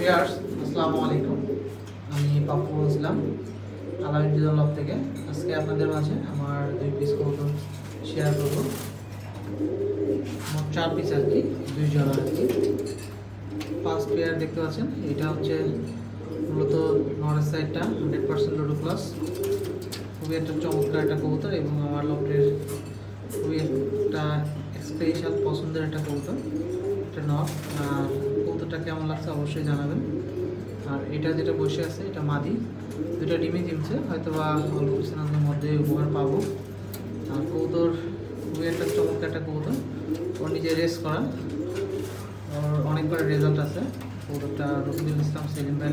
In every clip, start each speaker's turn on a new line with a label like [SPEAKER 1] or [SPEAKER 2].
[SPEAKER 1] Viewers আসসালামু আলাইকুম। আমি পাপ্পু বলছিলাম আলামিন ডিজাইন লব থেকে। আজকে আপনাদের মাঝে আমার 2 পিস কবুতর শেয়ার করব। মোট 4 পিস আর কি, 2 জোড়া আর কি। ফার্স্ট পেয়ার দেখতে পাচ্ছেন, এটা হচ্ছে মূলত নরের সাইডটা 100% লোডো প্লাস। খুবই একটা চমৎকার একটা কবুতর এবং আমার লফটের খুবই একটা স্পেশাল পছন্দের একটা কবুতর। এটা নর। আর কবুতরটা কেমন লাগছে অবশ্যই জানাবেন। আর এটা যেটা বসে আছে এটা মাদি, দুটা ডিমই দিচ্ছে, হয়তো বা অল্প কিছুদিনের মধ্যে উপকার পাবো। আর কবুতর খুবই একটা চমৎকার একটা কবুতর, ওর নিজে রেস করা, ওর অনেকবার রেজাল্ট আছে। কবুতরটা রফিকুল ইসলাম সেলিম ভাই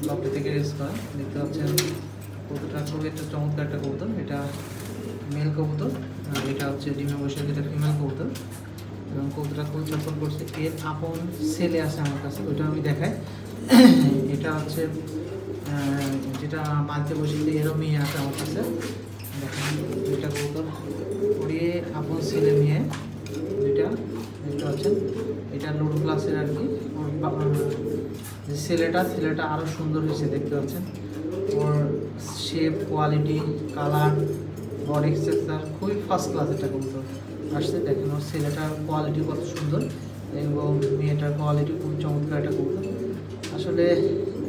[SPEAKER 1] লফটে থেকে রেস করা। দেখতে পাচ্ছেন কবুতরটা খুবই একটা চমৎকার একটা কবুতর। এটা মেল কবুতর আর এটা হচ্ছে ডিমে বসে যেটা ফিমেল কবুতর। এবং কবুতরটা খুব চকল করছে। এর আপন ছেলে আছে আমার কাছে, ওইটা আমি দেখাই। এটা হচ্ছে যেটা মাঝে বসে এরও মেয়ে আছে আমার কাছে। দেখেন দুইটা কবুতর, ওড়িয়ে আপন ছেলে মেয়ে দুইটা দেখতে পাচ্ছেন। এটা লোডো ক্লাসের আর কি। ওর যে ছেলেটা আরও সুন্দর হয়েছে দেখতে পাচ্ছেন। ওর shape, quality, colour, body structure খুবই ফার্স্ট ক্লাস একটা কবুতর আসছে। দেখেন ওর ছেলেটার কোয়ালিটি কত সুন্দর এবং মেয়েটার কোয়ালিটি খুব চমৎকার একটা কবুতর। আসলে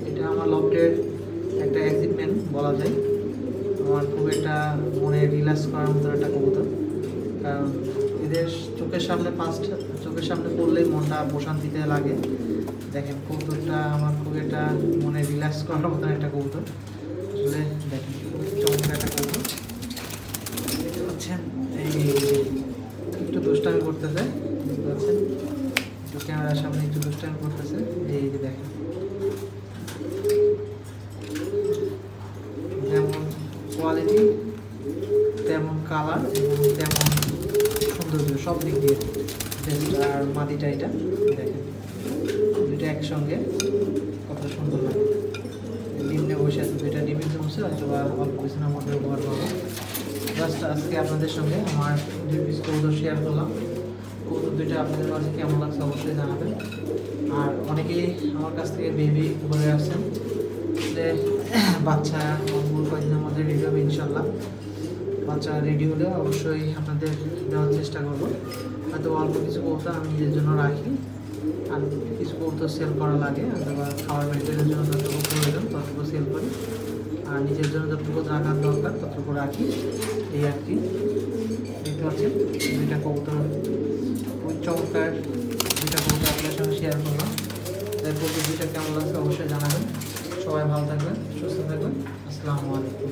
[SPEAKER 1] এটা আমার লফটের একটা এক্সাইটমেন্ট বলা যায়। আমার খুব একটা মনে রিল্যাক্স করার মতো একটা কবুতর, কারণ এদের চোখের সামনে পড়লেই মনটা প্রশান্তিতে লাগে। দেখেন কবুতরটা আমার খুব একটা মনে রিল্যাক্স করার মতন একটা কবুতর। আসলে দেখেন খুবই চমৎকার একটা কবুতর। দেখতে পাচ্ছেন এই একটু দুষ্টামি করতেছে, দেখতে পাচ্ছেন একটু ক্যামেরার সামনে একটু দুষ্টামি করতেছে। এই যে দেখেন যেমন কোয়ালিটি, তেমন কালার এবং তেমন সৌন্দর্য, সব দিক দিয়ে বেস্ট। আর মাটিটা এটা দেখেন দুইটা একসঙ্গে কত সুন্দর লাগে। ডিমে বসে আছে, দুইটা ডিমে জমছে, হয়তো বা অল্প কিছুর মধ্যে ব্যবহার করবো। জাস্ট আজকে আপনাদের সঙ্গে আমার 2 পিস কবুতর শেয়ার করলাম। কবুতর দুইটা আপনাদের কাছে কেমন লাগছে অবশ্যই জানাবেন। আর অনেকেই আমার কাছ থেকে বেবি বলে আসছেন যে বাচ্চা কয়েকদিনের মধ্যে রেডি হবে ইনশাল্লাহ। বাচ্চা রেডি হলে অবশ্যই আপনাদের দেওয়ার চেষ্টা করব। হয়তো অল্প কিছু কবুতর আমি নিজের জন্য রাখি, আর কিছু কবুতর সেল করা লাগে, অথবা খাবার মেনটেনের জন্য যতটুকু প্রয়োজন ততটুকু সেল করি, আর নিজের জন্য যতটুকু রাখার দরকার ততটুকু রাখি, এই আর কি। দেখতে পাচ্ছেন দুইটা কবুতর খুব চমৎকার, দুইটা কবুতর আপনার সঙ্গে শেয়ার করলাম। তাই কবুতর দুইটা কেমন লাগছে অবশ্যই জানাবেন। সবাই ভালো থাকবেন, সুস্থ থাকবেন। আসসালামু আলাইকুম।